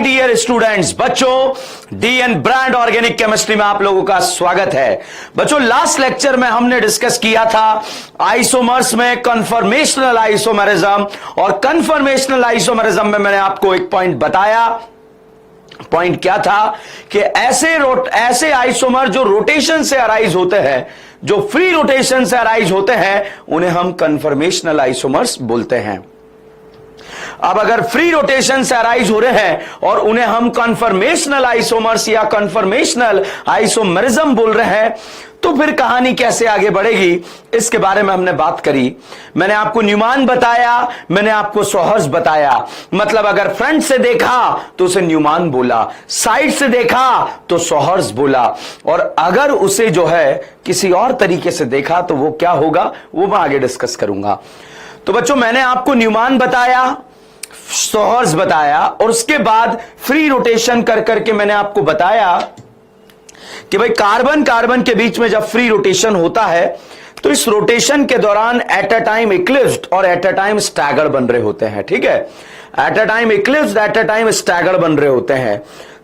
Dear students, बच्चों DN brand organic chemistry में आप लोगों का स्वागत है। बच्चों लास्ट लेक्चर में हमने डिस्कस किया था आइसोमर्स में कन्फर्मेशनल आइसोमेरिज्म, और कन्फर्मेशनल आइसोमेरिज्म में मैंने आपको एक पॉइंट बताया। पॉइंट क्या था कि ऐसे आइसोमर जो रोटेशन से अराइज होते हैं, जो फ्री रोटेशन से अराइज होते हैं, उन्हें हम कन्फर्मेशनल आइसोमर्स बोलते हैं। अब अगर फ्री रोटेशन से अराइज हो रहे हैं और उन्हें हम कन्फर्मेशनल आइसोमर्स या कन्फर्मेशनल आइसोमेरिज्म बोल रहे हैं, तो फिर कहानी कैसे आगे बढ़ेगी, इसके बारे में हमने बात करी। मैंने आपको न्यूमान बताया, मैंने आपको सोहर्स बताया। मतलब अगर फ्रंट से देखा तो उसे न्यूमान बोला, साइड से देखा तो सोहर्स बोला, और अगर उसे जो है किसी और तरीके से देखा तो वो क्या होगा, वो मैं आगे डिस्कस करूंगा। तो बच्चों मैंने आपको न्यूमान बताया, सोहर्स बताया, और उसके बाद फ्री रोटेशन कर करके मैंने आपको बताया कि भाई कार्बन कार्बन के बीच में जब फ्री रोटेशन होता है तो इस रोटेशन के दौरान एट अ टाइम इक्लिप्स्ड और एट अ टाइम स्टैगर्ड बन रहे होते हैं। ठीक है, at a time eclipsed, at a time staggered बन रहे होते हैं।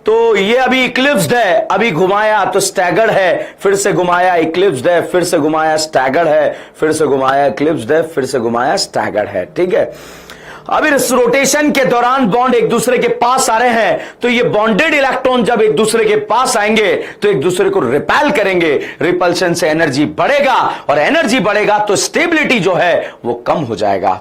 तो ये अभी इक्लिप्स्ड है, अभी घुमाया तो स्टैगर्ड है, फिर से घुमाया इक्लिप्स्ड है, फिर से घुमाया स्टैगर्ड है, फिर से घुमाया इक्लिप्स्ड है, फिर से घुमाया स्टैगर्ड है। ठीक है, अब इस रोटेशन के दौरान बॉन्ड एक दूसरे के पास आ रहे हैं, तो ये बॉन्डेड इलेक्ट्रॉन जब एक दूसरे के पास आएंगे तो एक दूसरे को रिपेल करेंगे। रिपल्शन से एनर्जी बढ़ेगा, और एनर्जी बढ़ेगा तो स्टेबिलिटी जो है वो कम हो जाएगा।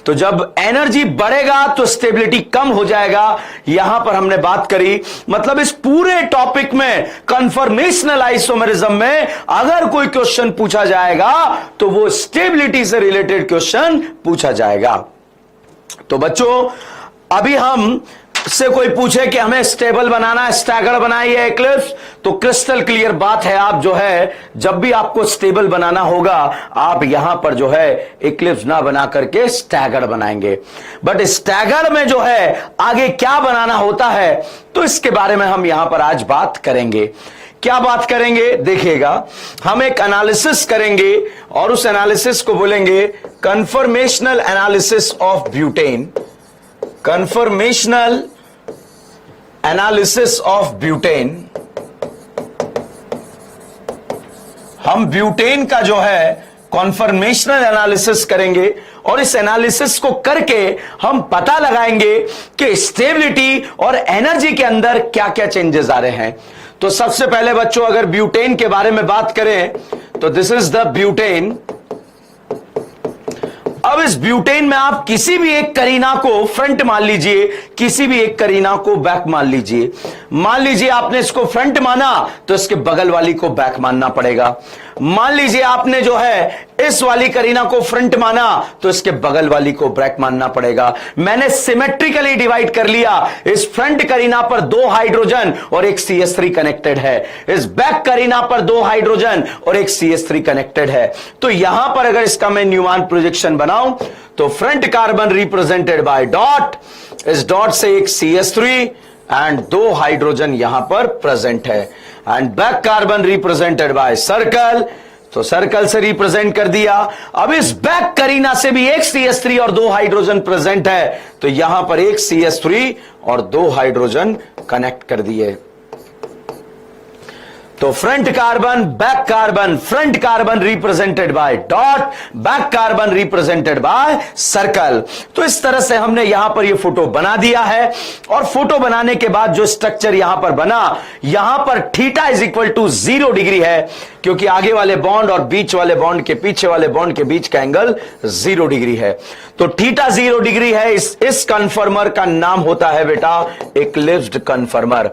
तो जब एनर्जी बढ़ेगा तो स्टेबिलिटी कम हो जाएगा, यहां पर हमने बात करी। मतलब इस पूरे टॉपिक में कन्फर्मेशनल आइसोमेरिज्म में अगर कोई क्वेश्चन पूछा जाएगा तो वो स्टेबिलिटी से रिलेटेड क्वेश्चन पूछा जाएगा। तो बच्चों अभी हम से कोई पूछे कि हमें स्टेबल बनाना है, स्टैगर्ड बनाइए इक्लिप्स, तो क्रिस्टल क्लियर बात है, आप जो है जब भी आपको स्टेबल बनाना होगा आप यहां पर जो है इक्लिप्स ना बना करके स्टैगर्ड बनाएंगे। बट स्टैगर्ड में जो है आगे क्या बनाना होता है, तो इसके बारे में हम यहां पर आज बात करेंगे। क्या बात करेंगे देखिएगा, हम एक एनालिसिस करेंगे और उस एनालिसिस को बोलेंगे conformational analysis of butane. Conformational analysis of butane. हम ब्यूटेन का जो है कॉन्फर्मेशनल एनालिसिस करेंगे, और इस एनालिसिस को करके हम पता लगाएंगे कि स्टेबिलिटी और एनर्जी के अंदर क्या क्या चेंजेस आ रहे हैं। तो सबसे पहले बच्चों अगर ब्यूटेन के बारे में बात करें तो दिस इज द ब्यूटेन। अब इस ब्यूटेन में आप किसी भी एक करीना को फ्रंट मान लीजिए, किसी भी एक करीना को बैक मान लीजिए। मान लीजिए आपने इसको फ्रंट माना तो इसके बगल वाली को बैक मानना पड़ेगा। मान लीजिए आपने जो है इस वाली करीना को फ्रंट माना तो इसके बगल वाली को बैक मानना पड़ेगा। मैंने सिमेट्रिकली डिवाइड कर लिया। इस फ्रंट करीना पर 2 हाइड्रोजन और एक CH3 कनेक्टेड है, इस बैक करीना पर 2 हाइड्रोजन और एक CH3 कनेक्टेड है। तो यहां पर अगर इसका मैं न्यूमान प्रोजेक्शन बनाऊं तो front carbon represented by dot, इस डॉट से एक CH3 एंड 2 हाइड्रोजन यहां पर प्रेजेंट है, and back carbon represented by circle, तो सर्कल से रिप्रेजेंट कर दिया। अब इस बैक करीना से भी एक CH3 और 2 हाइड्रोजन प्रेजेंट है, तो यहां पर एक CH3 और 2 हाइड्रोजन कनेक्ट कर दिए। तो front carbon, back carbon, front carbon represented by dot, back carbon represented by circle. तो इस तरह से हमने यहां पर ये फोटो बना दिया है, और फोटो बनाने के बाद जो स्ट्रक्चर यहां पर बना, यहां पर theta is equal to 0 degree है, क्योंकि आगे वाले बॉन्ड और बीच वाले बॉन्ड के पीछे वाले बॉन्ड के बीच का एंगल 0 डिग्री है। तो थीटा 0 डिग्री है। इस कन्फर्मर का नाम होता है बेटा इक्लिप्स्ड कन्फर्मर।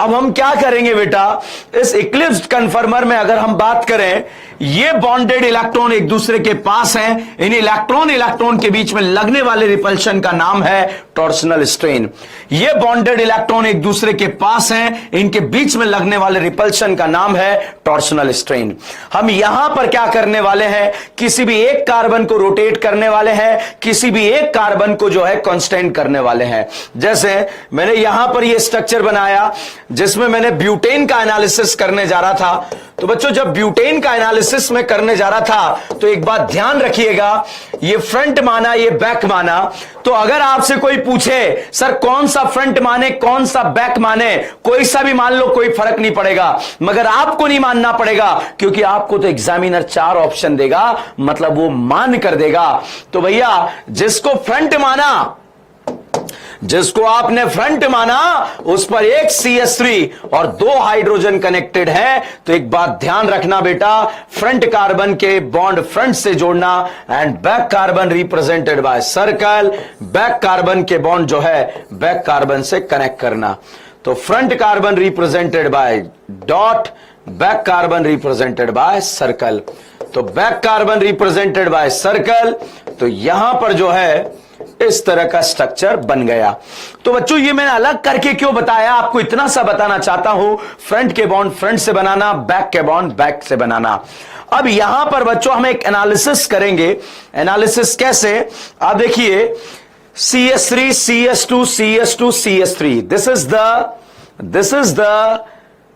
अब हम क्या करेंगे बेटा, इस इक्लिप्स्ड कन्फर्मर में अगर हम बात करें, ये बॉन्डेड इलेक्ट्रॉन एक दूसरे के पास हैं, इन इलेक्ट्रॉन के बीच में लगने वाले रिपल्शन का नाम है टॉर्सनल स्ट्रेन। ये बॉन्डेड इलेक्ट्रॉन एक दूसरे के पास हैं, इनके बीच में लगने वाले रिपल्शन का नाम है टॉर्सनल स्ट्रेन। हम यहां पर क्या करने वाले हैं, किसी भी एक कार्बन को रोटेट करने वाले हैं, किसी भी एक कार्बन को जो है कांस्टेंट करने वाले हैं। जैसे मैंने यहां पर यह स्ट्रक्चर बनाया जिसमें मैंने ब्यूटेन का एनालिसिस करने जा रहा था, तो बच्चों जब ब्यूटेन का एनालिसिस में करने जा रहा था तो एक बात ध्यान रखिएगा, ये फ्रंट माना ये बैक माना, तो अगर आपसे कोई पूछे सर कौन सा फ्रंट माने कौन सा बैक माने, कोई सा भी मान लो कोई फर्क नहीं पड़ेगा, मगर आपको नहीं मानना पड़ेगा क्योंकि आपको तो एग्जामिनर 4 ऑप्शन देगा, मतलब वो मान कर देगा। तो भैया जिसको फ्रंट माना, जिसको आपने फ्रंट माना उस पर एक CH3 और 2 हाइड्रोजन कनेक्टेड है। तो एक बात ध्यान रखना बेटा, फ्रंट कार्बन के बॉन्ड फ्रंट से जोड़ना and back carbon represented by circle, back carbon के बॉन्ड जो है बैक कार्बन से कनेक्ट करना। तो front carbon represented by dot, back carbon represented by circle. तो back carbon represented by circle, तो यहां पर जो है इस तरह का स्ट्रक्चर बन गया। तो बच्चों ये मैंने अलग करके क्यों बताया, आपको इतना सा बताना चाहता हूं, फ्रंट के बॉन्ड फ्रंट से बनाना, बैक के बॉन्ड बैक से बनाना। अब यहां पर बच्चों हम एक एनालिसिस करेंगे। एनालिसिस कैसे, आप देखिए CH3 CH2 CH2 CH3, this is the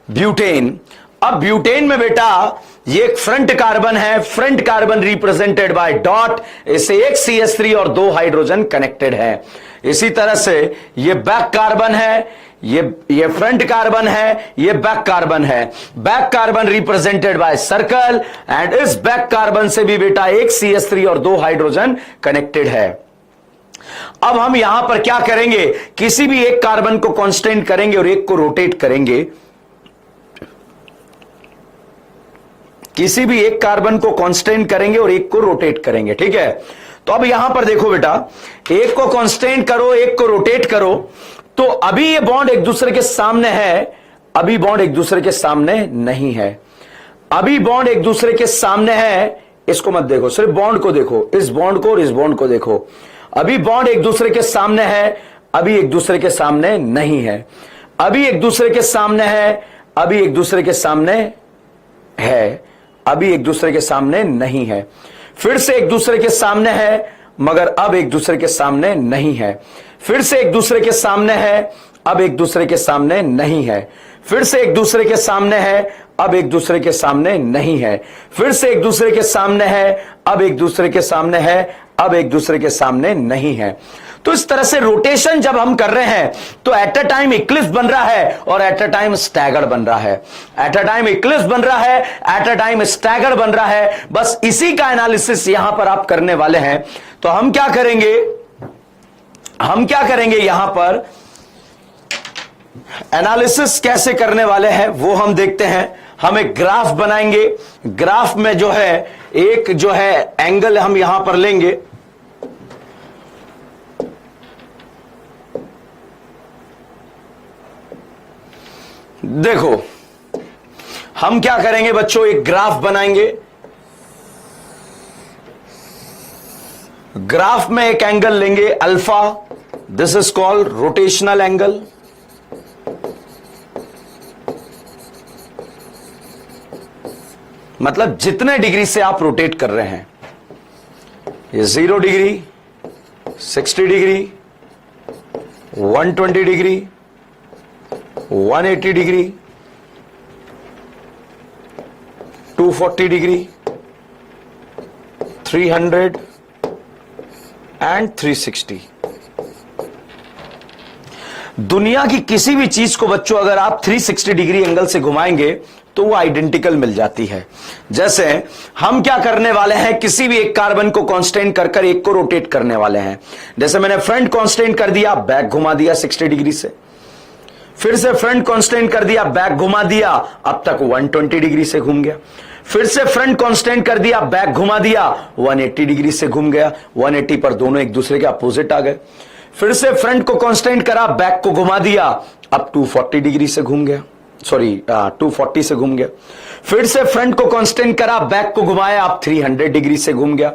butane. अब ब्यूटेन में बेटा ये एक फ्रंट कार्बन है, front carbon represented by dot, इसे एक CH3 और 2 हाइड्रोजन कनेक्टेड है। इसी तरह से ये बैक कार्बन है, ये फ्रंट कार्बन है, ये बैक कार्बन है, back carbon represented by circle and इस बैक कार्बन से भी बेटा एक CH3 और 2 हाइड्रोजन कनेक्टेड है। अब हम यहां पर क्या करेंगे, किसी भी एक कार्बन को कांस्टेंट करेंगे और एक को रोटेट करेंगे, किसी भी एक कार्बन को कांस्टेंट करेंगे और एक को रोटेट करेंगे, ठीक है। तो अब यहां पर देखो बेटा, एक को कांस्टेंट करो एक को रोटेट करो, तो अभी ये बॉन्ड एक दूसरे के सामने है, अभी बॉन्ड एक दूसरे के सामने नहीं है। अभी बॉन्ड एक दूसरे के सामने है, इसको मत देखो, सिर्फ बॉन्ड को देखो, इस बॉन्ड को और इस बॉन्ड को देखो। अभी बॉन्ड एक दूसरे के सामने है, अभी एक दूसरे के सामने नहीं है। अभी एक दूसरे के सामने है, अभी एक दूसरे के सामने है, अभी एक दूसरे के सामने नहीं है। फिर से एक दूसरे के सामने है मगर अब एक दूसरे के सामने नहीं है। फिर से एक दूसरे के सामने है, अब एक दूसरे के सामने नहीं है। फिर से एक दूसरे के सामने है, अब एक दूसरे के सामने नहीं है। फिर से एक दूसरे के सामने है, अब एक दूसरे के सामने है, अब एक दूसरे के सामने नहीं है। तो इस तरह से रोटेशन जब हम कर रहे हैं तो एट अ टाइम इक्लिप्स बन रहा है और एट अ टाइम स्टैगर्ड बन रहा है। एट अ टाइम इक्लिप्स बन रहा है, एट अ टाइम स्टैगर्ड बन रहा है। बस इसी का एनालिसिस यहां पर आप करने वाले हैं। तो हम क्या करेंगे, यहां पर एनालिसिस कैसे करने वाले हैं वो हम देखते हैं। हम एक ग्राफ बनाएंगे, ग्राफ में जो है एक जो है एंगल हम यहां पर लेंगे, देखो हम क्या करेंगे बच्चों, एक ग्राफ बनाएंगे। ग्राफ में एक एंगल लेंगे alpha, this is called rotational angle. मतलब जितने डिग्री से आप रोटेट कर रहे हैं, ये 0 degree, 60 degree, 120 degree, 180 degree, 240 degree, 300 and 360। दुनिया की किसी भी चीज को बच्चों अगर आप 360 डिग्री एंगल से घुमाएंगे तो वो आइडेंटिकल मिल जाती है। जैसे हम क्या करने वाले हैं, किसी भी एक कार्बन को कांस्टेंट कर एक को रोटेट करने वाले हैं। जैसे मैंने फ्रंट कांस्टेंट कर दिया, बैक घुमा दिया 60 डिग्री से, फिर से फ्रंट कांस्टेंट कर दिया, बैक घुमा दिया, अब तक 120 डिग्री से घूम गया। फिर से फ्रंट कांस्टेंट कर दिया, बैक घुमा दिया, 180 डिग्री से घूम गया। 180 पर दोनों एक दूसरे के अपोजिट आ गए। फिर से फ्रंट को कांस्टेंट करा, बैक को घुमा दिया, अब 240 डिग्री से घूम गया, 240 से घूम गया। फिर से फ्रंट को कांस्टेंट करा, बैक को घुमाया, अब 300 डिग्री से घूम गया।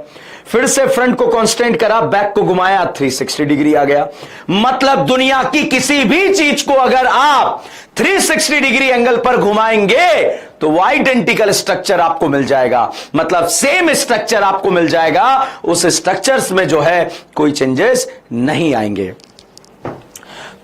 फिर से फ्रंट को कांस्टेंट करा, बैक को घुमाया, 360 डिग्री आ गया। मतलब दुनिया की किसी भी चीज को अगर आप 360 डिग्री एंगल पर घुमाएंगे तो वो आइडेंटिकल स्ट्रक्चर आपको मिल जाएगा। मतलब सेम स्ट्रक्चर आपको मिल जाएगा, उस स्ट्रक्चर्स में जो है कोई चेंजेस नहीं आएंगे।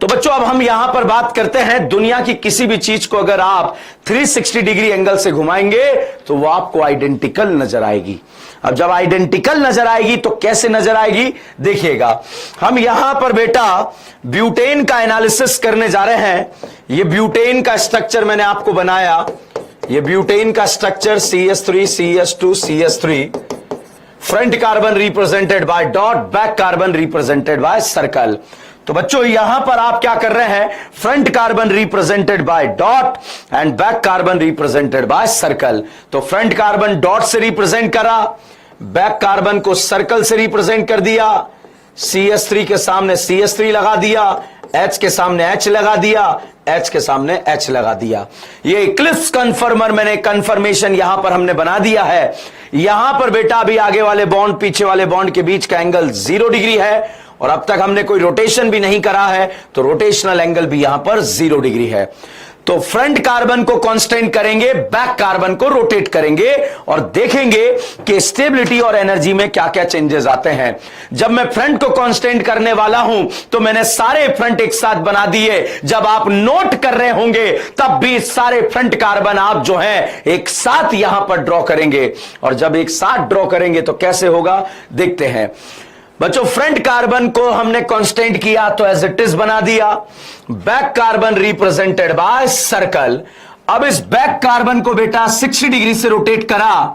तो बच्चों अब हम यहां पर बात करते हैं, दुनिया की किसी भी चीज को अगर आप 360 डिग्री एंगल से घुमाएंगे तो वो आपको आइडेंटिकल नजर आएगी। अब जब आइडेंटिकल नजर आएगी तो कैसे नजर आएगी, देखिएगा। हम यहां पर बेटा ब्यूटेन का एनालिसिस करने जा रहे हैं। ये ब्यूटेन का स्ट्रक्चर मैंने आपको बनाया, ये ब्यूटेन का structure CH3 CH2 CH3, front carbon represented by dot, back carbon represented by circle. तो बच्चों यहां पर आप क्या कर रहे हैं, front carbon represented by dot and back carbon represented by circle. तो फ्रंट कार्बन डॉट से रिप्रेजेंट करा, बैक कार्बन को सर्कल से रिप्रेजेंट कर दिया, CH3 के सामने CH3 लगा दिया, H के सामने H लगा दिया, H के सामने H लगा दिया। ये इक्लिप्स कन्फर्मर मैंने कन्फर्मेशन यहां पर हमने बना दिया है। यहां पर बेटा अभी आगे वाले बॉन्ड पीछे वाले बॉन्ड के बीच का एंगल 0 डिग्री है और अब तक हमने कोई रोटेशन भी नहीं करा है, तो रोटेशनल एंगल भी यहां पर 0 डिग्री है। तो फ्रंट कार्बन को कांस्टेंट करेंगे, बैक कार्बन को रोटेट करेंगे और देखेंगे कि स्टेबिलिटी और एनर्जी में क्या क्या चेंजेस आते हैं। जब मैं फ्रंट को कांस्टेंट करने वाला हूं तो मैंने सारे फ्रंट एक साथ बना दिए। जब आप नोट कर रहे होंगे तब भी सारे फ्रंट कार्बन आप जो है एक साथ यहां पर ड्रॉ करेंगे, और जब एक साथ ड्रॉ करेंगे तो कैसे होगा देखते हैं। बच्चों फ्रंट कार्बन को हमने कांस्टेंट किया तो एज इट इज बना दिया, back carbon represented by circle. अब इस बैक कार्बन को बेटा 60 डिग्री से रोटेट करा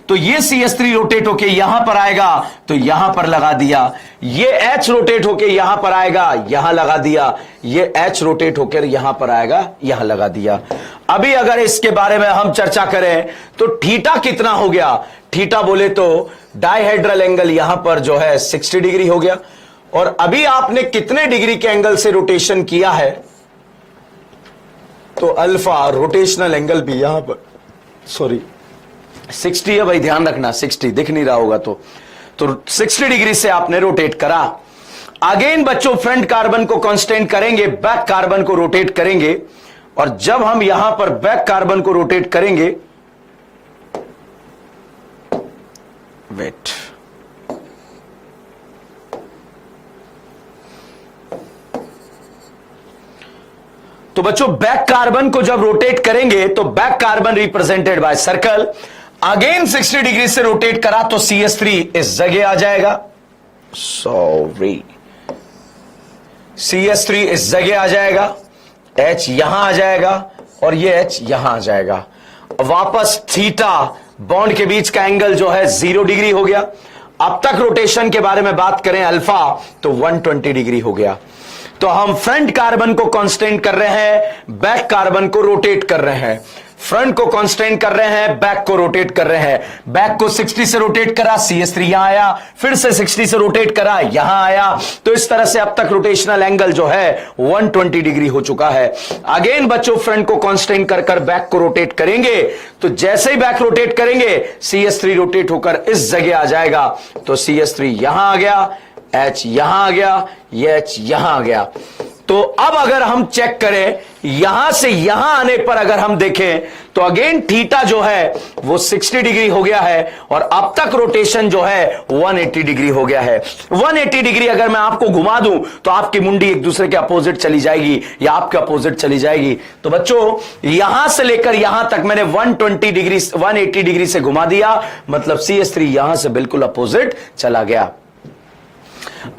तो ये CH3 रोटेट होके यहां पर आएगा तो यहां पर लगा दिया, ये H रोटेट होके यहां पर आएगा, यहां लगा दिया, ये H रोटेट होकर यहां पर आएगा, यहां लगा दिया। अभी अगर इसके बारे में हम चर्चा करें तो थीटा कितना हो गया, थीटा बोले तो डायहेड्रल एंगल यहां पर जो है 60 डिग्री हो गया। और अभी आपने कितने डिग्री के एंगल से रोटेशन किया है, तो अल्फा रोटेशनल एंगल भी यहां पर 60 है भाई, ध्यान रखना 60 दिख नहीं रहा होगा तो 60 डिग्री से आपने रोटेट करा। अगेन बच्चों फ्रंट कार्बन को कांस्टेंट करेंगे, बैक कार्बन को रोटेट करेंगे, और जब हम यहां पर बैक कार्बन को रोटेट करेंगे, वेट, तो बच्चों बैक कार्बन को जब रोटेट करेंगे तो back carbon represented by circle, again 60 degree से रोटेट करा तो CH3 इस जगह आ जाएगा, CH3 इस जगह आ जाएगा, H यहां आ जाएगा और ये H यहां आ जाएगा। वापस थीटा बॉन्ड के बीच का एंगल जो है 0 डिग्री हो गया। अब तक रोटेशन के बारे में बात करें अल्फा तो 120 डिग्री हो गया। तो हम फ्रंट कार्बन को कांस्टेंट कर रहे हैं, बैक कार्बन को रोटेट कर रहे हैं, फ्रंट को कांस्टेंट कर रहे हैं, बैक को रोटेट कर रहे हैं। बैक को 60 से रोटेट करा, CH3 यहां आया, फिर से 60 से रोटेट करा, यहां आया। तो इस तरह से अब तक रोटेशनल एंगल जो है 120 डिग्री हो चुका है। अगेन बच्चों फ्रंट को कांस्टेंट कर बैक को रोटेट करेंगे, तो जैसे ही बैक रोटेट करेंगे CH3 रोटेट होकर इस जगह आ जाएगा, तो CH3 यहां आ गया, H यहां आ गया, ये H यहां आ गया। तो अब अगर हम चेक करें यहां से यहां आने पर अगर हम देखें तो अगेन थीटा जो है वो 60 डिग्री हो गया है और अब तक रोटेशन जो है 180 डिग्री हो गया है। 180 डिग्री अगर मैं आपको घुमा दूं तो आपकी मुंडी एक दूसरे के अपोजिट चली जाएगी या आपके अपोजिट चली जाएगी। तो बच्चों यहां से लेकर यहां तक मैंने 180 डिग्री से घुमा दिया, मतलब CH3 यहां से बिल्कुल अपोजिट चला गया।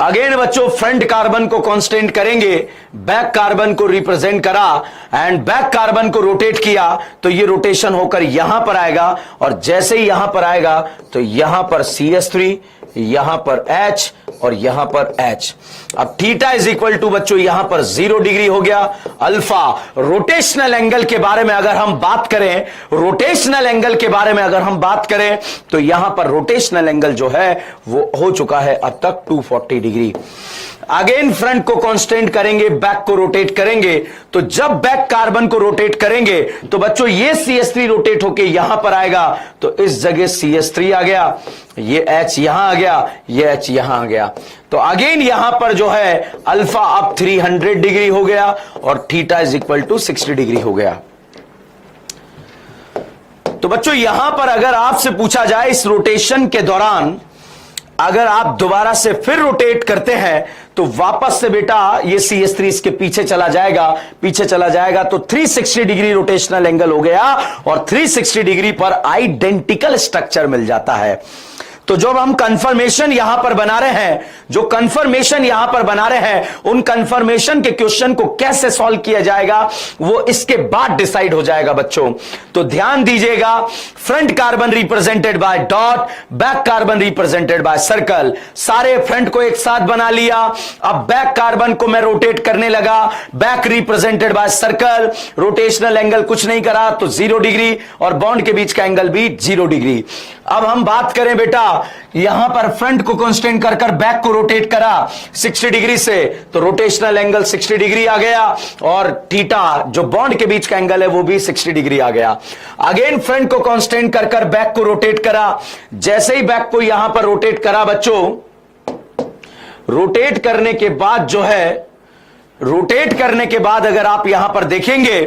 अगेन बच्चों फ्रंट कार्बन को कांस्टेंट करेंगे, बैक कार्बन को रिप्रेजेंट करा एंड बैक कार्बन को रोटेट किया तो ये रोटेशन होकर यहां पर आएगा और जैसे ही यहां पर आएगा तो यहां पर CH3, यहां पर H और यहां पर H। अब थीटा इज इक्वल टू बच्चों यहां पर 0 डिग्री हो गया। अल्फा रोटेशनल एंगल के बारे में अगर हम बात करें, रोटेशनल एंगल के बारे में अगर हम बात करें तो यहां पर रोटेशनल एंगल जो है वो हो चुका है अब तक 240 डिग्री। अगेन फ्रंट को कांस्टेंट करेंगे, बैक को रोटेट करेंगे, तो जब बैक कार्बन को रोटेट करेंगे तो बच्चों ये CH3 रोटेट होके यहां पर आएगा तो इस जगह CH3 आ गया, ये H यहां आ गया, ये H यहां आ गया। तो अगेन यहां पर जो है अल्फा अब 300 डिग्री हो गया और theta is equal to 60 degree हो गया। तो बच्चों यहां पर अगर आपसे पूछा जाए इस रोटेशन के दौरान अगर आप दोबारा से फिर रोटेट करते हैं तो वापस से बेटा ये CH3 इसके पीछे चला जाएगा तो 360 डिग्री रोटेशनल एंगल हो गया और 360 डिग्री पर आइडेंटिकल स्ट्रक्चर मिल जाता है। तो जब हम कंफर्मेशन यहां पर बना रहे हैं, उन कंफर्मेशन के क्वेश्चन को कैसे सॉल्व किया जाएगा वो इसके बाद डिसाइड हो जाएगा बच्चों। तो ध्यान दीजिएगा, front carbon represented by dot, back carbon represented by circle. सारे फ्रंट को एक साथ बना लिया। अब बैक कार्बन को मैं रोटेट करने लगा, back represented by circle, rotational angle कुछ नहीं करा तो 0 डिग्री और बॉन्ड के बीच का एंगल भी 0 डिग्री। अब हम बात करें बेटा, यहां पर फ्रंट को कांस्टेंट कर बैक को रोटेट करा 60 डिग्री से तो रोटेशनल एंगल 60 डिग्री आ गया और थीटा जो बॉन्ड के बीच का एंगल है वो भी 60 डिग्री आ गया। अगेन फ्रंट को कांस्टेंट कर बैक को रोटेट करा। जैसे ही बैक को यहां पर रोटेट करा बच्चों, रोटेट करने के बाद अगर आप यहां पर देखेंगे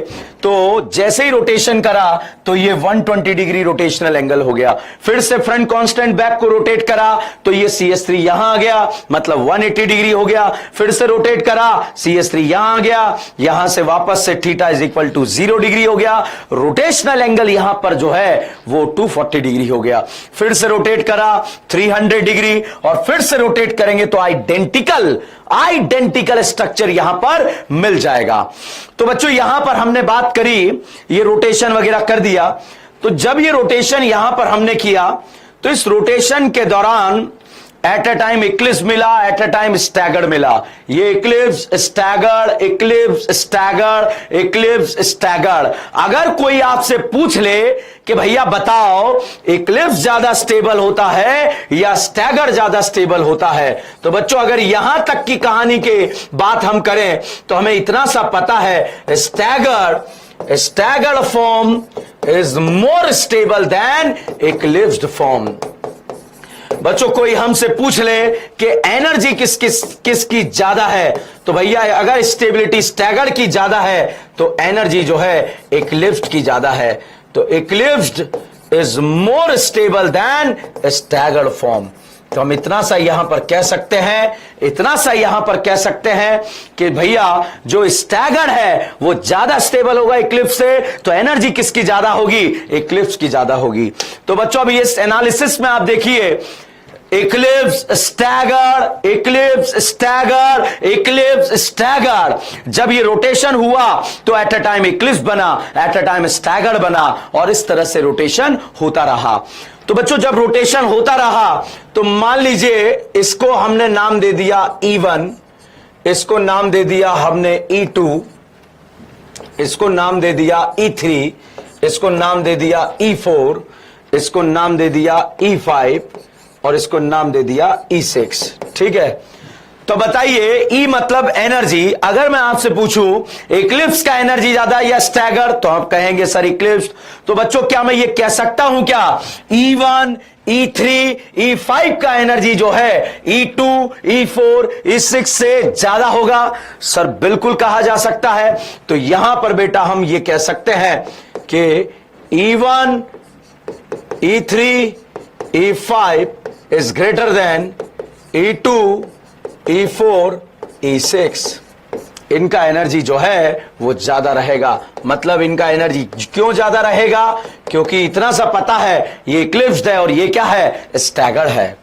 तो जैसे ही रोटेशन करा तो ये 120 डिग्री रोटेशनल एंगल हो गया। फिर से फ्रंट कांस्टेंट, बैक को रोटेट करा तो ये CH3 यहां आ गया, मतलब 180 डिग्री हो गया। फिर से रोटेट करा, CH3 यहां आ गया, यहां से वापस से theta is equal to 0 degree हो गया। रोटेशनल एंगल यहां पर जो है वो 240 डिग्री हो गया। फिर से रोटेट करा 300 डिग्री और फिर से रोटेट करेंगे तो आइडेंटिकल स्ट्रक्चर यहां पर मिल जाएगा। तो बच्चों यहां पर हमने बात करी, ये रोटेशन वगैरह कर दिया। तो जब ये रोटेशन यहां पर हमने किया तो इस रोटेशन के दौरान एट अ टाइम इक्लिप्स मिला, एट अ टाइम स्टैगर्ड मिला। ये इक्लिप्स स्टैगर्ड। अगर कोई आपसे पूछ ले कि भैया बताओ इक्लिप्स ज्यादा स्टेबल होता है या स्टैगर्ड ज्यादा स्टेबल होता है, तो बच्चों अगर यहां तक की कहानी के बात हम करें तो हमें इतना सा पता है, staggered form is more stable then eclipsed form. बच्चों कोई हमसे पूछ ले कि एनर्जी किसकी ज्यादा है, तो भैया अगर स्टेबिलिटी स्टैगर्ड की ज्यादा है तो एनर्जी जो है इक्लिप्स्ड की ज्यादा है। तो eclipsed is more stable then staggered form. तो हम इतना सा यहां पर कह सकते हैं कि भैया जो स्टैगर्ड है वो ज्यादा स्टेबल होगा इक्लिप्स से, तो एनर्जी किसकी ज्यादा होगी, इक्लिप्स की ज्यादा होगी। तो बच्चों अभी इस एनालिसिस में आप देखिए, इक्लिप्स स्टैगर्ड, जब ये रोटेशन हुआ तो एट अ टाइम इक्लिप्स बना, एट अ टाइम स्टैगर्ड बना और इस तरह से रोटेशन होता रहा। तो बच्चों जब रोटेशन होता रहा तो मान लीजिए इसको हमने नाम दे दिया E1, इसको नाम दे दिया हमने E2, इसको नाम दे दिया E3, इसको नाम दे दिया E4, इसको नाम दे दिया E5 और इसको नाम दे दिया E6। ठीक है, तो बताइए E मतलब एनर्जी। अगर मैं आपसे पूछूं इक्लिप्स का एनर्जी ज्यादा या स्टैगर्ड, तो आप कहेंगे सर इक्लिप्स। तो बच्चों क्या मैं ये कह सकता हूं क्या E1, E3, E5 का एनर्जी जो है E2, E4, E6 से ज्यादा होगा? सर बिल्कुल कहा जा सकता है। तो यहां पर बेटा हम ये कह सकते हैं कि E1, E3, E5 is greater than E2, E4, E6। इनका एनर्जी जो है वो ज्यादा रहेगा। मतलब इनका एनर्जी क्यों ज्यादा रहेगा? क्योंकि इतना सा पता है ये इक्लिप्स्ड है और ये क्या है, स्टैगर्ड है।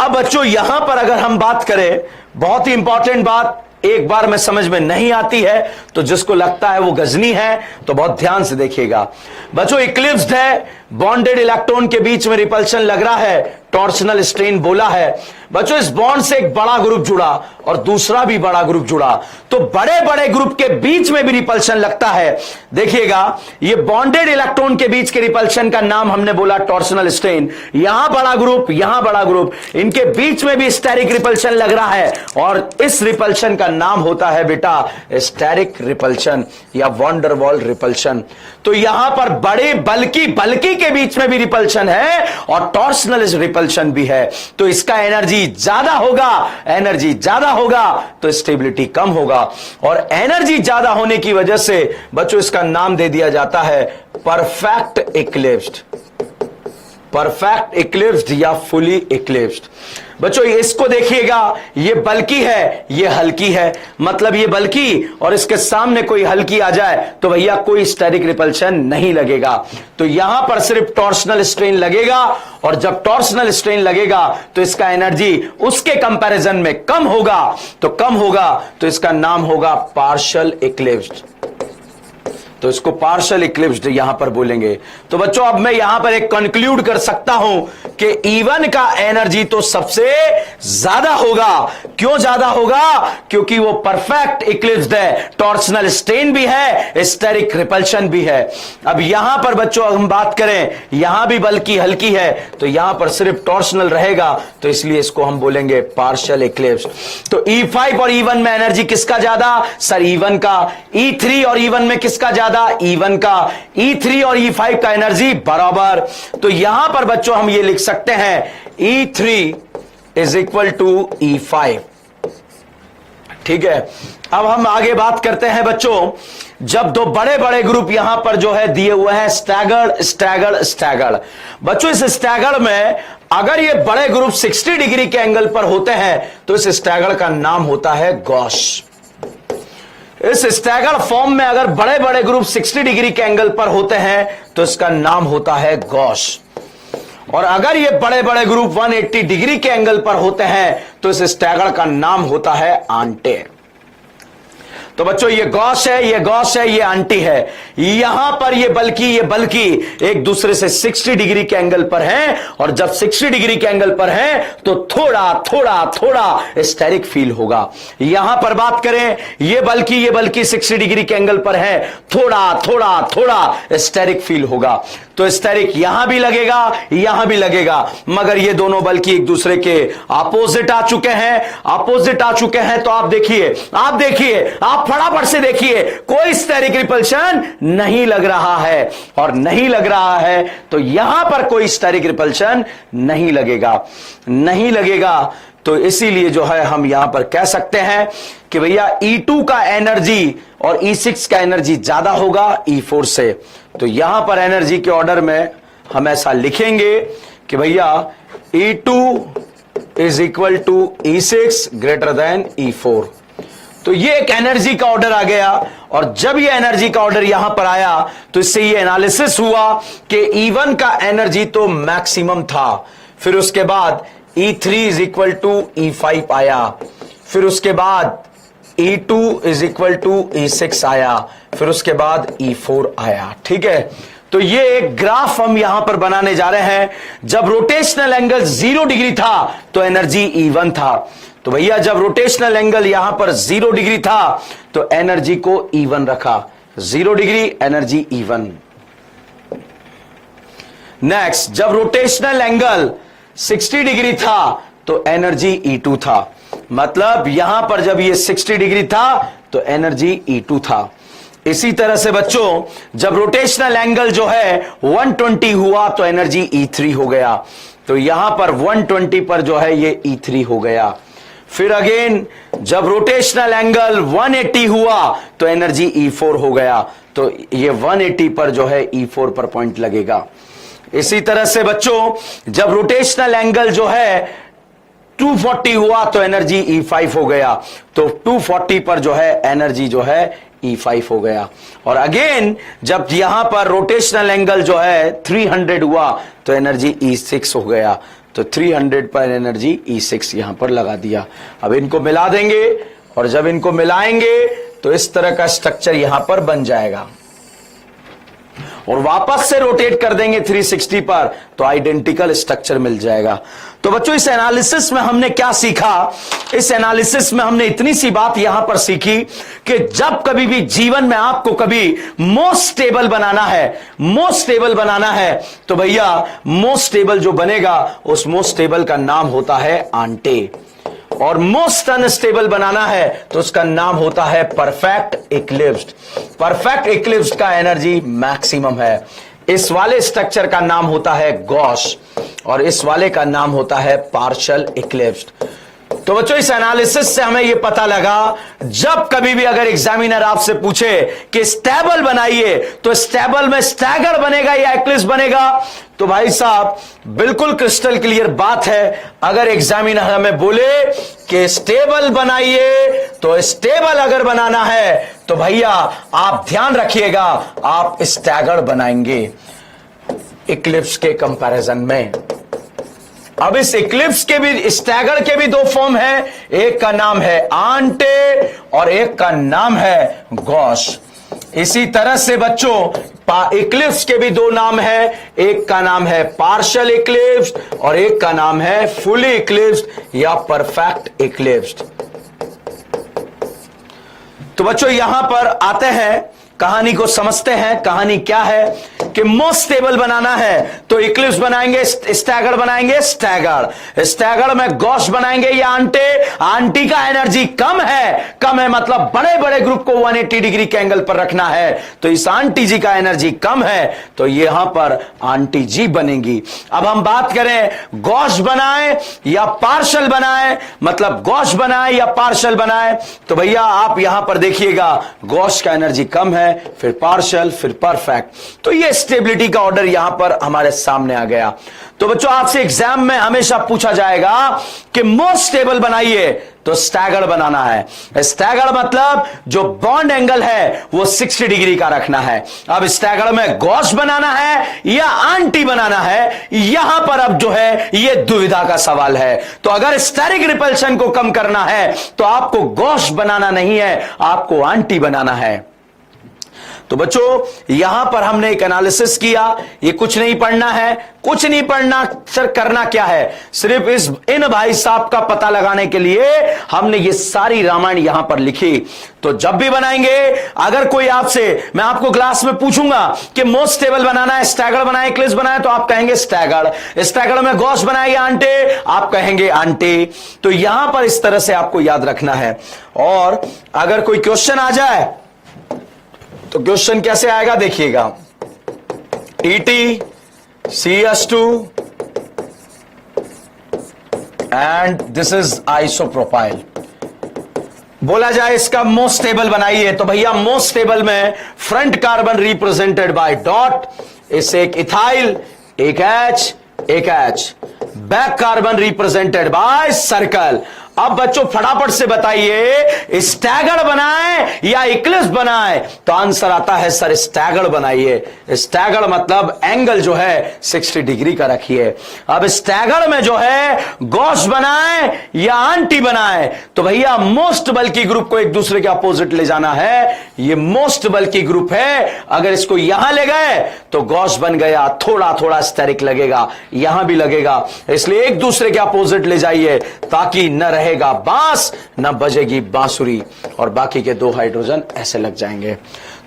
अब बच्चों यहां पर अगर हम बात करें, बहुत ही इंपॉर्टेंट बात, एक बार में समझ में नहीं आती है तो जिसको लगता है वो गजनी है, तो बहुत ध्यान से देखिएगा। बच्चों इक्लिप्स्ड है, बॉन्डेड इलेक्ट्रॉन के बीच में रिपल्शन लग रहा है, टॉर्शनल स्ट्रेन बोला है। बच्चों इस बॉन्ड से एक बड़ा ग्रुप जुड़ा और दूसरा भी बड़ा ग्रुप जुड़ा, तो बड़े बड़े ग्रुप के बीच में भी रिपल्शन लगता है। देखिएगा ये बॉन्डेड इलेक्ट्रॉन के बीच के रिपल्शन का नाम हमने बोला टॉर्शनल स्ट्रेन। यहां बड़ा ग्रुप, यहां बड़ा ग्रुप, इनके बीच में भी स्टेरिक रिपल्शन लग रहा है और इस रिपल्शन का नाम होता है बेटा स्टेरिक रिपल्शन या वॉन डर वाल रिपल्शन। तो यहां पर बड़े बल्कि के बीच में भी रिपल्शन है और टॉर्शनल रिपल्शन भी है। तो इसका एनर्जी ज्यादा होगा तो स्टेबिलिटी कम होगा, और एनर्जी ज्यादा होने की वजह से बच्चों इसका नाम दे दिया जाता है परफेक्ट इक्लिप्स्ड। परफेक्ट इक्लिप्स्ड या फुली इक्लिप्स्ड। बच्चों इसको देखिएगा, ये बल्कि है, ये हल्की है, मतलब ये बल्कि और इसके सामने कोई हल्की आ जाए तो भैया कोई स्टेरिक रिपल्शन नहीं लगेगा। तो यहां पर सिर्फ टॉर्सनल स्ट्रेन लगेगा, और जब टॉर्सनल स्ट्रेन लगेगा तो इसका एनर्जी उसके कंपैरिजन में कम होगा, तो इसका नाम होगा पार्शियल इक्लिप्स्ड। तो इसको पार्शियल इक्लिप्स्ड यहां पर बोलेंगे। तो बच्चों अब मैं यहां पर एक कंक्लूड कर सकता हूं कि E1 का एनर्जी तो सबसे ज्यादा होगा। क्यों ज्यादा होगा? क्योंकि वो परफेक्ट इक्लिप्स्ड है, टॉर्सनल स्ट्रेन भी है, स्टेरिक रिपल्शन भी है। अब यहां पर बच्चों हम बात करें, यहां भी बल्कि हल्की है, तो यहां पर सिर्फ टॉर्सनल रहेगा, तो इसलिए इसको हम बोलेंगे पार्शियल इक्लिप्स्ड। तो E5 और E1 में एनर्जी किसका ज्यादा? सर E1 का। E3 और E1 में किसका ज्यादा? E1 का। E3 और E5 का एनर्जी बराबर। तो यहां पर बच्चों हम ये लिख सकते हैं E3 is equal to E5। ठीक है, अब हम आगे बात करते हैं बच्चों, जब दो बड़े बड़े ग्रुप यहां पर जो है दिए हुए हैं स्टैगर्ड स्टैगर्ड स्टैगर्ड। बच्चों इस स्टैगर्ड में अगर ये बड़े ग्रुप 60 डिग्री के एंगल पर होते हैं तो इस स्टैगर्ड का नाम होता है गॉस। इस स्टैगर्ड फॉर्म में अगर बड़े बड़े ग्रुप 60 डिग्री के एंगल पर होते हैं तो इसका नाम होता है गॉस। और अगर ये बड़े बड़े ग्रुप 180 डिग्री के एंगल पर होते हैं तो इस स्टैगर्ड का नाम होता है आंटे। तो बच्चों ये गॉस है, ये गॉस है, ये आंटी है। यहां पर ये बल्कि एक दूसरे से 60 डिग्री के एंगल पर हैं, और जब 60 डिग्री के एंगल पर हैं तो थोड़ा स्टेरिक फील होगा। यहां पर बात करें, ये बल्कि 60 डिग्री के एंगल पर है, थोड़ा स्टेरिक फील होगा। तो स्टेरिक यहां भी लगेगा, मगर ये दोनों बल्कि एक दूसरे के अपोजिट आ चुके हैं। तो आप देखिए, आप फटाफट से देखिए, कोई स्टेरिक रिपल्शन नहीं लग रहा है, और नहीं लग रहा है तो यहां पर कोई स्टेरिक रिपल्शन नहीं लगेगा। तो इसीलिए जो है हम यहां पर कह सकते हैं कि भैया E2 का एनर्जी और E6 का एनर्जी ज्यादा होगा E4 से। तो यहां पर एनर्जी के ऑर्डर में हम ऐसा लिखेंगे कि भैया E2 is equal to E6 greater than E4। तो ये एक एनर्जी का ऑर्डर आ गया, और जब ये एनर्जी का ऑर्डर यहां पर आया तो इससे ये एनालिसिस हुआ कि E1 का एनर्जी तो मैक्सिमम था, फिर उसके बाद E3 is equal to E5 आया, फिर उसके बाद E2 is equal to E6 आया, फिर उसके बाद E4 आया। ठीक है, तो ये एक ग्राफ हम यहां पर बनाने जा रहे हैं। जब रोटेशनल एंगल 0 डिग्री था तो एनर्जी E1 था। तो भैया जब रोटेशनल एंगल यहां पर 0 डिग्री था तो एनर्जी को E1 रखा, 0 डिग्री एनर्जी E1। नेक्स्ट, जब रोटेशनल एंगल 60 डिग्री था तो एनर्जी E2 था, मतलब यहां पर जब ये 60 डिग्री था तो एनर्जी E2 था। इसी तरह से बच्चों जब रोटेशनल एंगल जो है 120 हुआ तो एनर्जी E3 हो गया, तो यहां पर 120 पर जो है ये E3 हो गया। फिर अगेन जब रोटेशनल एंगल 180 हुआ तो एनर्जी E4 हो गया, तो ये 180 पर जो है E4 पर पॉइंट लगेगा। इसी तरह से बच्चों जब रोटेशनल एंगल जो है 240 हुआ तो एनर्जी E5 हो गया, तो 240 पर जो है एनर्जी जो है E5 हो गया। और अगेन जब यहां पर रोटेशनल एंगल जो है 300 हुआ तो एनर्जी E6 हो गया, तो 300 पर एनर्जी E6 यहां पर लगा दिया। अब इनको मिला देंगे, और जब इनको मिलाएंगे तो इस तरह का स्ट्रक्चर यहां पर बन जाएगा, और वापस से रोटेट कर देंगे 360 पर तो आइडेंटिकल स्ट्रक्चर मिल जाएगा। तो बच्चों इस एनालिसिस में हमने क्या सीखा? इस एनालिसिस में हमने इतनी सी बात यहां पर सीखी कि जब कभी भी जीवन में आपको कभी मोस्ट स्टेबल बनाना है तो भैया मोस्ट स्टेबल जो बनेगा उस मोस्ट स्टेबल का नाम होता है आंटे, और मोस्ट अनस्टेबल बनाना है तो उसका नाम होता है परफेक्ट इक्लिप्स्ड। परफेक्ट इक्लिप्स्ड का एनर्जी मैक्सिमम है। इस वाले स्ट्रक्चर का नाम होता है गॉस, और इस वाले का नाम होता है पार्शियल इक्लिप्स्ड। तो बच्चों इस एनालिसिस से हमें यह पता लगा, जब कभी भी अगर एग्जामिनर आपसे पूछे कि स्टेबल बनाइए तो स्टेबल में स्टैगर बनेगा या इक्लिप्स बनेगा, तो भाई साहब बिल्कुल क्रिस्टल क्लियर बात है। अगर एग्जामिनर हमें बोले कि स्टेबल बनाइए, तो स्टेबल अगर बनाना है तो भैया आप ध्यान रखिएगा, आप स्टैगर्ड बनाएंगे इक्लिप्स के कंपैरिजन में। अब इस इक्लिप्स के भी, स्टैगर्ड के भी दो फॉर्म है, एक का नाम है आंटे और एक का नाम है गॉश। इसी तरह से बच्चों इक्लिप्स के भी दो नाम है, एक का नाम है पार्शियल इक्लिप्स और एक का नाम है फुली इक्लिप्स्ड या परफेक्ट इक्लिप्स्ड। तो बच्चों यहां पर आते हैं, कहानी को समझते हैं। कहानी क्या है कि मोस्ट स्टेबल बनाना है तो इक्लिप्स बनाएंगे, स्टैगर्ड बनाएंगे, स्टैगर्ड में गॉश बनाएंगे या आंटी का एनर्जी कम है मतलब बड़े बड़े ग्रुप को 180 डिग्री के एंगल पर रखना है, तो इस आंटी जी का एनर्जी कम है तो यहां पर आंटी जी बनेगी। अब हम बात करें गॉश बनाए या पार्शियल बनाए, मतलब गॉश बनाए या पार्शियल बनाए, तो भैया आप यहां पर देखिएगा गॉश का एनर्जी कम है, फिर पार्शियल, फिर परफेक्ट। तो ये स्टेबिलिटी का ऑर्डर यहां पर हमारे सामने आ गया। तो बच्चों आपसे एग्जाम में हमेशा पूछा जाएगा कि मोस्ट स्टेबल बनाइए, तो स्टैगर्ड बनाना है। स्टैगर्ड मतलब जो बॉन्ड एंगल है वो 60 डिग्री का रखना है। अब स्टैगर्ड में गॉश बनाना है या आंटी बनाना है, यहां पर अब जो है ये दुविधा का सवाल है। तो अगर स्टेरिक रिपल्शन को कम करना है तो आपको गॉश बनाना नहीं है, आपको आंटी बनाना है। तो बच्चों यहां पर हमने एक एनालिसिस किया, ये कुछ नहीं पढ़ना है, कुछ नहीं पढ़ना सर, करना क्या है, सिर्फ इन भाई साहब का पता लगाने के लिए हमने ये सारी रामायण यहां पर लिखी। तो जब भी बनाएंगे, अगर कोई आपसे, मैं आपको क्लास में पूछूंगा कि मोस्ट स्टेबल बनाना है, स्टैगर्ड बनाए, इक्लिप्स बनाए, तो आप कहेंगे स्टैगर्ड में गॉश बनाए या आंटे, आप कहेंगे आंटे। तो यहां पर इस तरह से आपको याद रखना है। और अगर कोई क्वेश्चन आ जाए तो क्वेश्चन कैसे आएगा देखिएगा, TtCH2 and this is isopropyl. बोला जाए इसका मोस्ट स्टेबल बनाइए, तो भैया मोस्ट स्टेबल में front carbon represented by dot, इससे एक इथाइल, एक H, back carbon represented by circle. अब बच्चों फटाफट से बताइए स्टैगर्ड बनाए या इक्लिप्स बनाए, तो आंसर आता है सर स्टैगर्ड बनाइए। स्टैगर्ड मतलब एंगल जो है 60 डिग्री का रखिए। अब स्टैगर्ड में जो है गॉश बनाए या आंटी बनाए, तो भैया मोस्ट बल्कि ग्रुप को एक दूसरे के अपोजिट ले जाना है। ये मोस्ट बल्कि ग्रुप है, अगर इसको यहां ले गए तो गॉश बन गया, थोड़ा थोड़ा स्टेरिक लगेगा, यहां भी लगेगा, इसलिए एक दूसरे के अपोजिट ले जाइए ताकि न रहेगा बांस न बजेगी बांसुरी, और बाकी के दो हाइड्रोजन ऐसे लग जाएंगे।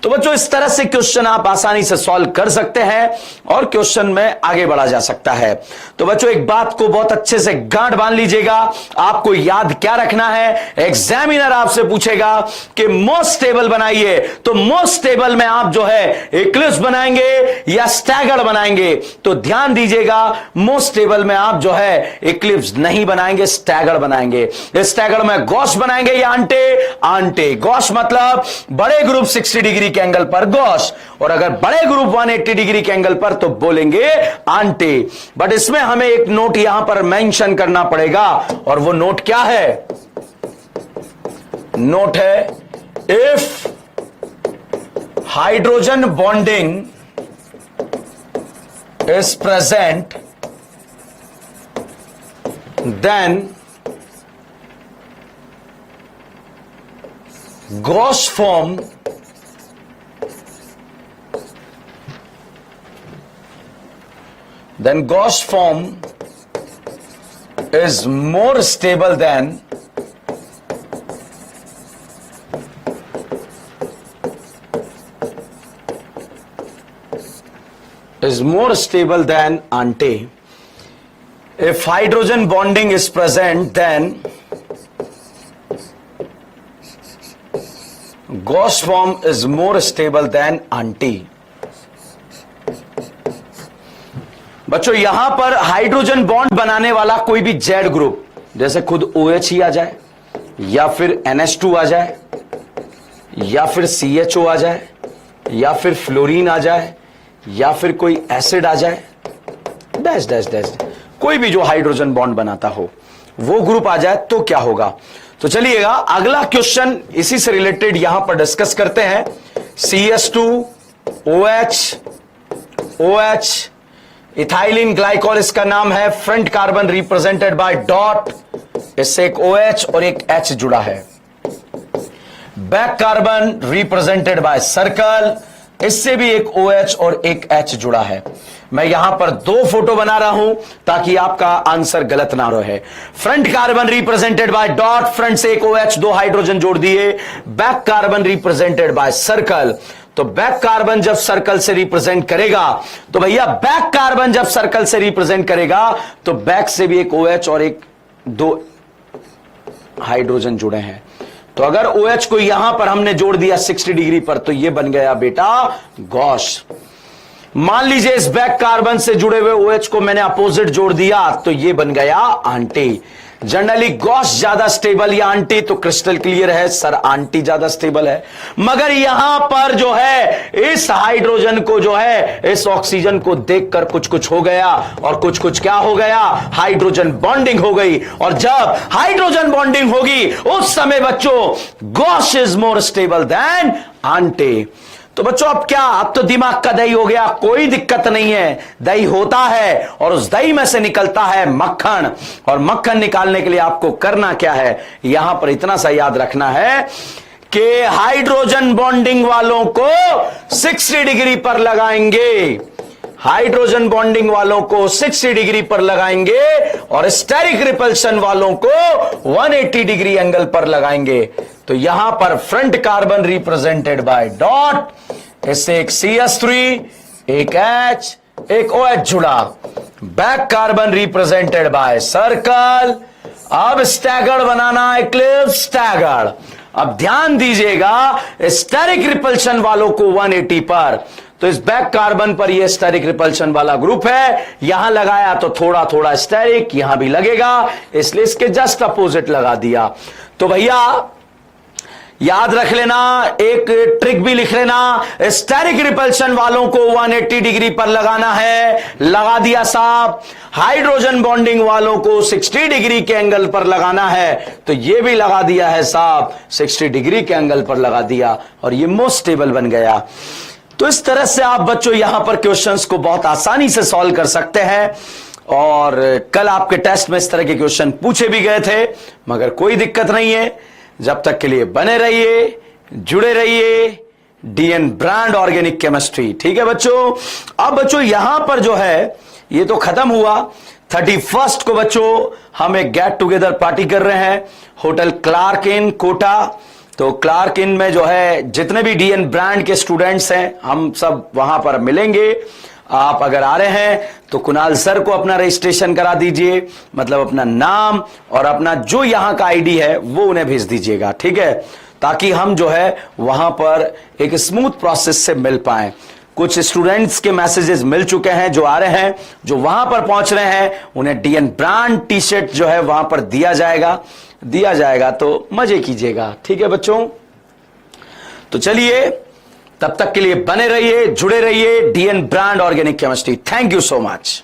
तो बच्चों इस तरह से क्वेश्चन आप आसानी से सॉल्व कर सकते हैं और क्वेश्चन में आगे बढ़ा जा सकता है। तो बच्चों एक बात को बहुत अच्छे से गांठ बांध लीजिएगा, आपको याद क्या रखना है, एग्जामिनर आपसे पूछेगा कि मोस्ट स्टेबल बनाइए, तो मोस्ट स्टेबल में आप जो है इक्लिप्स बनाएंगे या स्टैगर्ड बनाएंगे, तो ध्यान दीजिएगा मोस्ट स्टेबल में आप जो है इक्लिप्स नहीं बनाएंगे, स्टैगर्ड बनाएंगे। स्टैगर्ड में गॉश बनाएंगे या आंटे। गॉश मतलब बड़े ग्रुप 60 डिग्री के एंगल पर गॉश, और अगर बड़े ग्रुप 180 डिग्री के एंगल पर तो बोलेंगे आंटे। बट इसमें हमें एक नोट यहां पर मेंशन करना पड़ेगा, और वो नोट क्या है, नोट है if hydrogen bonding is present then gauche form is more stable than ante. If hydrogen bonding is present, then Gauss form is more stable than ante. बच्चों यहां पर हाइड्रोजन बॉन्ड बनाने वाला कोई भी जेड ग्रुप, जैसे खुद OH ही आ जाए, या फिर NH2 आ जाए, या फिर CHO आ जाए, या फिर फ्लोरीन आ जाए, या फिर कोई एसिड आ जाए, डैश डैश डैश, कोई भी जो हाइड्रोजन बॉन्ड बनाता हो वो ग्रुप आ जाए तो क्या होगा। तो चलिएगा अगला क्वेश्चन इसी से रिलेटेड यहां पर डिस्कस करते हैं। CH2OH OH इथाइलिन ग्लाइकॉल इसका नाम है। Front carbon represented by dot, इससे एक OH और एक H जुड़ा है। Back carbon represented by circle, इससे भी एक OH और एक H जुड़ा है। मैं यहां पर दो फोटो बना रहा हूं ताकि आपका आंसर गलत ना रहे। Front carbon represented by dot, front से एक OH, दो हाइड्रोजन जोड़ दिए। Back carbon represented by circle, तो बैक कार्बन जब सर्कल से रिप्रेजेंट करेगा तो भैया बैक कार्बन जब सर्कल से रिप्रेजेंट करेगा तो बैक से भी एक OH और एक दो हाइड्रोजन जुड़े हैं। तो अगर OH को यहां पर हमने जोड़ दिया 60 डिग्री पर तो यह बन गया बेटा गॉस। मान लीजिए इस बैक कार्बन से जुड़े हुए OH को मैंने अपोजिट जोड़ दिया तो यह बन गया आंटी। जनरली गॉस ज्यादा स्टेबल या आंटी, तो क्रिस्टल क्लियर है सर आंटी ज्यादा स्टेबल है। मगर यहां पर जो है इस हाइड्रोजन को जो है इस ऑक्सीजन को देखकर कुछ कुछ हो गया, और कुछ कुछ क्या हो गया, हाइड्रोजन बॉन्डिंग हो गई। और जब हाइड्रोजन बॉन्डिंग होगी उस समय बच्चों Gauss is more stable then aunty. तो बच्चों अब क्या, अब तो दिमाग का दही हो गया, कोई दिक्कत नहीं है। दही होता है और उस दही में से निकलता है मक्खन, और मक्खन निकालने के लिए आपको करना क्या है, यहां पर इतना सा याद रखना है कि हाइड्रोजन बॉन्डिंग वालों को 60 डिग्री पर लगाएंगे, हाइड्रोजन बॉन्डिंग वालों को 60 डिग्री पर लगाएंगे और स्टेरिक रिपल्शन वालों को 180 डिग्री एंगल पर लगाएंगे। तो यहां पर front carbon represented by dot, इससे एक CH3, एक H, एक OH जुड़ा। Back carbon represented by circle. अब स्टैगर्ड बनाना, इक्लिप्स स्टैगर्ड। अब ध्यान दीजिएगा स्टेरिक रिपल्शन वालों को 180 पर, तो इस बैक कार्बन पर यह स्टेरिक रिपल्शन वाला ग्रुप है, यहां लगाया तो थोड़ा थोड़ा स्टेरिक यहां भी लगेगा, इसलिए इसके जस्ट अपोजिट लगा दिया। तो भैया याद रख लेना, एक ट्रिक भी लिख लेना, स्टेरिक रिपल्शन वालों को 180 डिग्री पर लगाना है, लगा दिया साहब। हाइड्रोजन बॉन्डिंग वालों को 60 डिग्री के एंगल पर लगाना है, तो यह भी लगा दिया है साहब, 60 डिग्री के एंगल पर लगा दिया, और यह मोस्ट स्टेबल बन गया। तो इस तरह से आप बच्चों यहां पर क्वेश्चंस को बहुत आसानी से सॉल्व कर सकते हैं। और कल आपके टेस्ट में इस तरह के क्वेश्चन पूछे भी गए थे, मगर कोई दिक्कत नहीं है। जब तक के लिए बने रहिए, जुड़े रहिए, DN ब्रांड ऑर्गेनिक केमिस्ट्री, ठीक है बच्चों। अब बच्चों यहां पर जो है ये तो खत्म हुआ। 31 को बच्चों हम एक गेट टुगेदर पार्टी कर रहे हैं होटल क्लार्क इन कोटा। तो क्लार्क इन में जो है जितने भी DN ब्रांड के स्टूडेंट्स हैं हम सब वहां पर मिलेंगे। आप अगर आ रहे हैं तो कुणाल सर को अपना रजिस्ट्रेशन करा दीजिए, मतलब अपना नाम और अपना जो यहां का आईडी है वो उन्हें भेज दीजिएगा, ठीक है, ताकि हम जो है वहां पर एक स्मूथ प्रोसेस से मिल पाए। कुछ स्टूडेंट्स के मैसेजेस मिल चुके हैं जो आ रहे हैं, जो वहां पर पहुंच रहे हैं उन्हें DN ब्रांड टी शर्ट जो है वहां पर दिया जाएगा, तो मजे कीजिएगा, ठीक है बच्चों। तो चलिए तब तक के लिए बने रहिए, जुड़े रहिए, DN brand organic chemistry. Thank you so much.